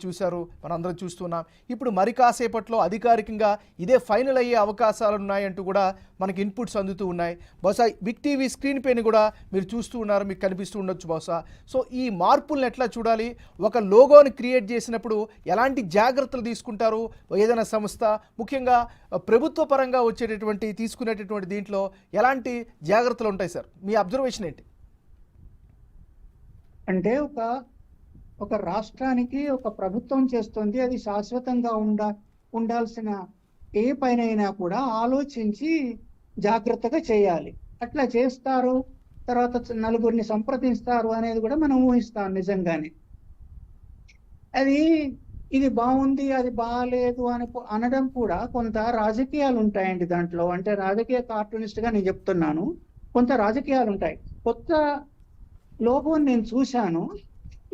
చూశారు, మనందరం చూస్తున్నాం. ఇప్పుడు మరి కాసేపట్లో అధికారికంగా ఇదే ఫైనల్ అయ్యే అవకాశాలు ఉన్నాయంటూ కూడా మనకి ఇన్పుట్స్ అందుతూ ఉన్నాయి. బహుశా బిగ్ టీవీ స్క్రీన్ పైన కూడా మీరు చూస్తూ ఉన్నారు, మీకు కనిపిస్తూ ఉండొచ్చు బహుశా. సో ఈ మార్పులను ఎట్లా చూడాలి? ఒక లోగోని క్రియేట్ చేసినప్పుడు ఎలాంటి జాగ్రత్తలు తీసుకుంటారు ఏదైనా సంస్థ, ముఖ్యంగా ప్రభుత్వ పరంగా వచ్చేటటువంటి తీసుకునేటటువంటి దీంట్లో ఎలాంటి జాగ్రత్తలు ఉంటాయి సార్? మీ అబ్జర్వేషన్ ఏంటి? అంటే ఒక రాష్ట్రానికి ఒక ప్రభుత్వం చేస్తుంది, అది శాశ్వతంగా ఉండాల్సిన ఏ పైనైనా కూడా ఆలోచించి జాగ్రత్తగా చేయాలి. అట్లా చేస్తారు, తర్వాత నలుగురిని సంప్రదిస్తారు అనేది కూడా మనం ఊహిస్తాం. నిజంగానే ఇది బాగుంది, అది బాగాలేదు అని అనడం కూడా కొంత రాజకీయాలు ఉంటాయండి దాంట్లో. అంటే రాజకీయ కార్టూనిస్ట్ గా నేను చెప్తున్నాను, కొంత రాజకీయాలు ఉంటాయి. కొత్త లోగో నేను చూశాను.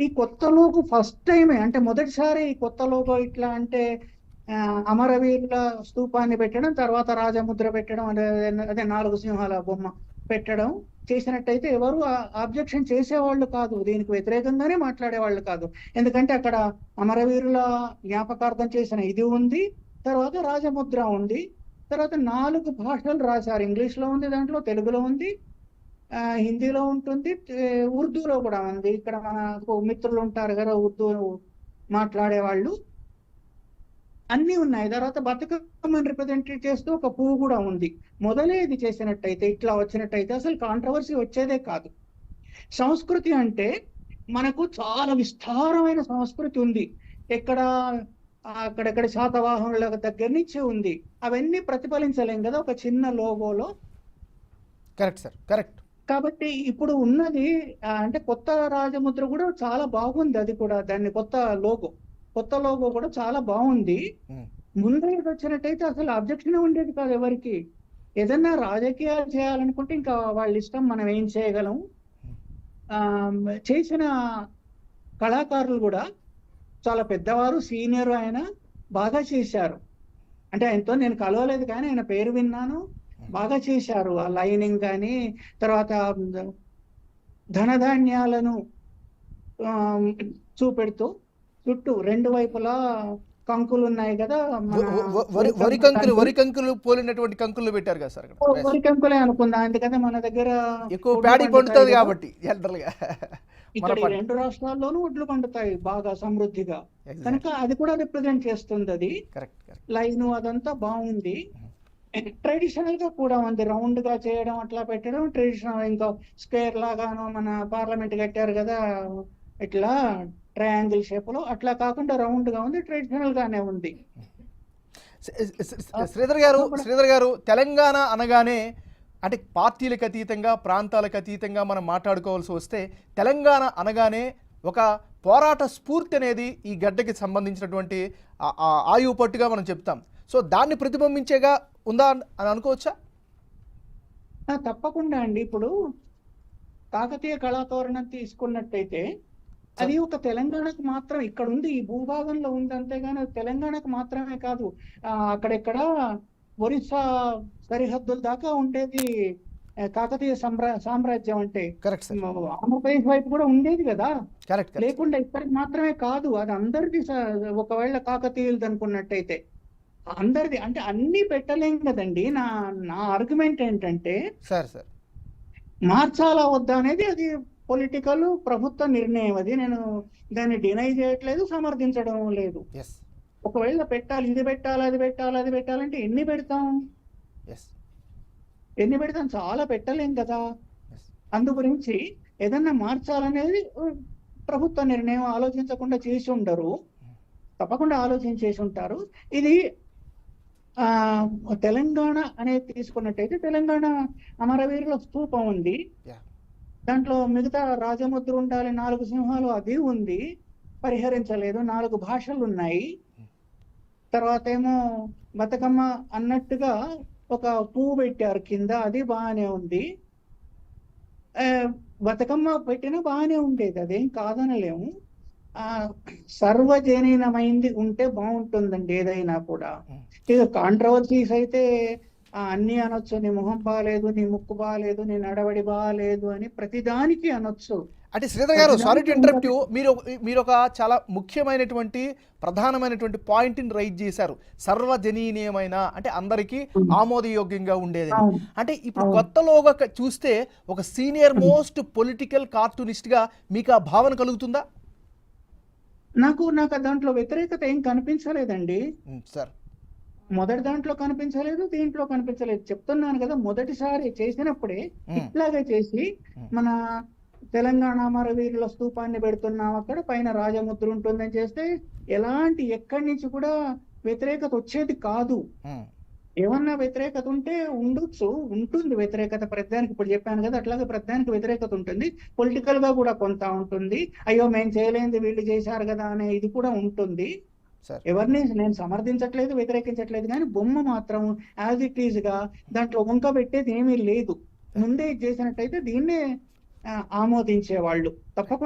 ఈ కొత్త లోగో ఫస్ట్ టైమే, అంటే మొదటిసారి ఈ కొత్త లోగో ఇట్లా అంటే అమరవీరుల స్తూపాన్ని పెట్టడం, తర్వాత రాజముద్ర పెట్టడం, అదే 4 సింహాల బొమ్మ పెట్టడం చేసినట్టయితే ఎవరు ఆబ్జెక్షన్ చేసేవాళ్ళు కాదు, దీనికి వ్యతిరేకంగానే మాట్లాడేవాళ్ళు కాదు. ఎందుకంటే అక్కడ అమరవీరుల జ్ఞాపకార్థం చేసిన ఇది ఉంది, తర్వాత రాజముద్ర ఉంది, తర్వాత 4 భాషలు రాశారు. ఇంగ్లీష్లో ఉంది, దాంట్లో తెలుగులో ఉంది, హిందీలో ఉంటుంది, ఉర్దూలో కూడా ఉంది. ఇక్కడ మనకు మిత్రులు ఉంటారు కదా ఉర్దూ మాట్లాడే వాళ్ళు, అన్నీ ఉన్నాయి. తర్వాత బతుకమ్మని రిప్రజెంట్ చేస్తూ ఒక పువ్వు కూడా ఉంది. మొదలే ఇది చేసినట్టయితే, ఇట్లా వచ్చినట్టయితే అసలు కాంట్రవర్సీ వచ్చేదే కాదు. సంస్కృతి అంటే మనకు చాలా విస్తారమైన సంస్కృతి ఉంది. అక్కడెక్కడ శాతవాహనుల దగ్గర నుంచి ఉంది. అవన్నీ ప్రతిఫలించలేం కదా ఒక చిన్న లోగోలో. Correct sir, correct. కాబట్టి ఇప్పుడు ఉన్నది అంటే కొత్త రాజముద్ర కూడా చాలా బాగుంది. అది కూడా దాన్ని కొత్త లోగో కూడా చాలా బాగుంది. ముందే వచ్చినట్టయితే అసలు అబ్జెక్షన్ ఉండేది కాదు ఎవరికి. ఏదన్నా రాజకీయాలు చేయాలనుకుంటే ఇంకా వాళ్ళ ఇష్టం, మనం ఏం చేయగలం. చేసిన కళాకారులు కూడా చాలా పెద్దవారు, సీనియర్, ఆయన బాగా చేశారు. అంటే ఆయనతో నేను కలవలేదు కానీ ఆయన పేరు విన్నాను, బాగా చేశారు. ఆ లైనింగ్ కానీ, తర్వాత ధనధాన్యాలను చూపెడుతూ చుట్టూ 2 వైపులా కంకులు ఉన్నాయి కదా, వరి కంకులు పోలినటువంటి కంకులు పెట్టారు కదా సార్. వరి కంకులే అనుకుందా, ఎందుకంటే మన దగ్గర ఎక్కువ ప్యాడీ పండుతుంది కాబట్టి ఇక్కడ 2 రాష్ట్రాల్లోనూ ఒడ్లు పండుతాయి బాగా సమృద్ధిగా, కనుక అది కూడా రిప్రజెంట్ చేస్తుంది. అది లైన్ అదంతా బాగుంది. ట్రెడిషనల్ గా కూడా ఉంది, రౌండ్ గా చేయడం, అట్లా పెట్టడం ట్రెడిషనల్. ఇంకా స్క్వేర్ లాగాను మన పార్లమెంట్ కట్టారు కదా ఇట్లా ట్రయాంగిల్ షేప్ లో, అట్లా కాకుండా రౌండ్ గా ఉంది, ట్రెడిషనల్ గానే ఉంది. శ్రీధర్ గారు, తెలంగాణ అనగానే అంటే పార్టీలకు అతీతంగా, ప్రాంతాలకు అతీతంగా మనం మాట్లాడుకోవాల్సి వస్తే, తెలంగాణ అనగానే ఒక పోరాట స్ఫూర్తి అనేది ఈ గడ్డకి సంబంధించినటువంటి ఆయువు పట్టుగా మనం చెప్తాం. సో దాన్ని ప్రతిబింబించేగా ఉందా అని అనుకోవచ్చా? తప్పకుండా అండి. ఇప్పుడు కాకతీయ కళాతోరణం తీసుకున్నట్టయితే అది ఒక తెలంగాణకు మాత్రం ఇక్కడ ఉంది, ఈ భూభాగంలో ఉంది, అంతేగాని తెలంగాణకు మాత్రమే కాదు. అక్కడెక్కడ ఒరిస్సా సరిహద్దుల దాకా ఉండేది కాకతీయ సామ్రాజ్యం. అంటే ఆంధ్రప్రదేశ్ వైపు కూడా ఉండేది కదా, లేకుండా ఇక్కడికి మాత్రమే కాదు, అది అందరిది. ఒకవేళ కాకతీయులది అనుకున్నట్టయితే అందరిది. అంటే అన్ని పెట్టలేం కదండి. నా ఆర్గ్యుమెంట్ ఏంటంటే మార్చాలా వద్దా అనేది అది పొలిటికల్, ప్రభుత్వ నిర్ణయం. అది నేను దాన్ని డినై చేయట్లేదు, సమర్థించడం లేదు. ఒకవేళ పెట్టాలి, ఇది పెట్టాలి, అది పెట్టాలి, అది పెట్టాలంటే ఎన్ని పెడతాం? చాలా పెట్టలేం కదా. అందు గురించి ఏదన్నా మార్చాలనేది ప్రభుత్వ నిర్ణయం. ఆలోచించకుండా చేసి ఉండరు, తప్పకుండా ఆలోచించేసి ఉంటారు. ఇది తెలంగాణ అనేది తీసుకున్నట్టయితే, తెలంగాణ అమరవీరుల స్తూపం ఉంది, దాంట్లో మిగతా రాజముద్ర ఉండాలి, 4 సింహాలు అది ఉంది, పరిహరించలేదు. 4 భాషలు ఉన్నాయి. తర్వాత ఏమో బతుకమ్మ అన్నట్టుగా ఒక పువ్వు పెట్టారు కింద, అది బాగానే ఉంది. బతుకమ్మ పెట్టినా బాగానే ఉండేది, అదేం కాదనలేము. సర్వజనీనమైంది ఉంటే బాగుంటుందండి ఏదైనా కూడా. ఇక కాంట్రవర్సీస్ అయితే అన్ని అనొచ్చు, నీ మొహం బాగాలేదు, నీ ముక్కు బాగాలేదు, నీ నడవడి బాగాలేదు అని ప్రతిదానికి అనొచ్చు. అంటే శ్రీధర్ గారు, సారీ టు ప్రతిదానికి ఇంటరప్ట్ ఉండదు. యూ, మీరు ఒక చాలా ముఖ్యమైనటువంటి ప్రధానమైనటువంటి పాయింట్ని రైజ్ చేశారు. సర్వజనీయమైన అంటే అందరికీ ఉమ్, ఆమోదయోగ్యంగా ఉండేదని. అవును అంటే ఇప్పుడు అవును కొత్తలోగా చూస్తే ఒక సీనియర్ ఉమ్. మోస్ట్ పొలిటికల్ కార్టూనిస్ట్గా మీకు ఆ భావన కలుగుతుందా? నాకు దాంట్లో వ్యతిరేకత ఏం కనిపించలేదండి. సార్. మొదటి దాంట్లో కనిపించలేదు, దీంట్లో కనిపించలేదు. చెప్తున్నాను కదా, మొదటిసారి చేసినప్పుడే ఇట్లాగే చేసి మన తెలంగాణ అమరవీరుల స్తూపాన్ని పెడుతున్నాం, అక్కడ పైన రాజముద్ర ఉంటుందని చేస్తే ఎలాంటి ఎక్కడి నుంచి కూడా వ్యతిరేకత వచ్చేది కాదు. ఏమన్నా వ్యతిరేకత ఉంటే ఉండొచ్చు, ఉంటుంది వ్యతిరేకత ప్రతిదానికి. ఇప్పుడు చెప్పాను కదా, అట్లాగే ప్రతిదానికి వ్యతిరేకత ఉంటుంది. పొలిటికల్ గా కూడా కొంత ఉంటుంది. అయ్యో మేము చేయలేనిది వీళ్ళు చేశారు కదా అనే ఇది కూడా ఉంటుంది. సార్. ఎవరిని నేను సమర్థించట్లేదు, వ్యతిరేకించట్లేదు, కానీ బొమ్మ మాత్రం యాజ్ ఇట్ ఈజ్ గా దాంట్లో వంక పెట్టేది ఏమీ లేదు. ముందే ఇది చేసినట్టయితే దీన్నే ఆమోదించేవాళ్ళు తప్పకుండా.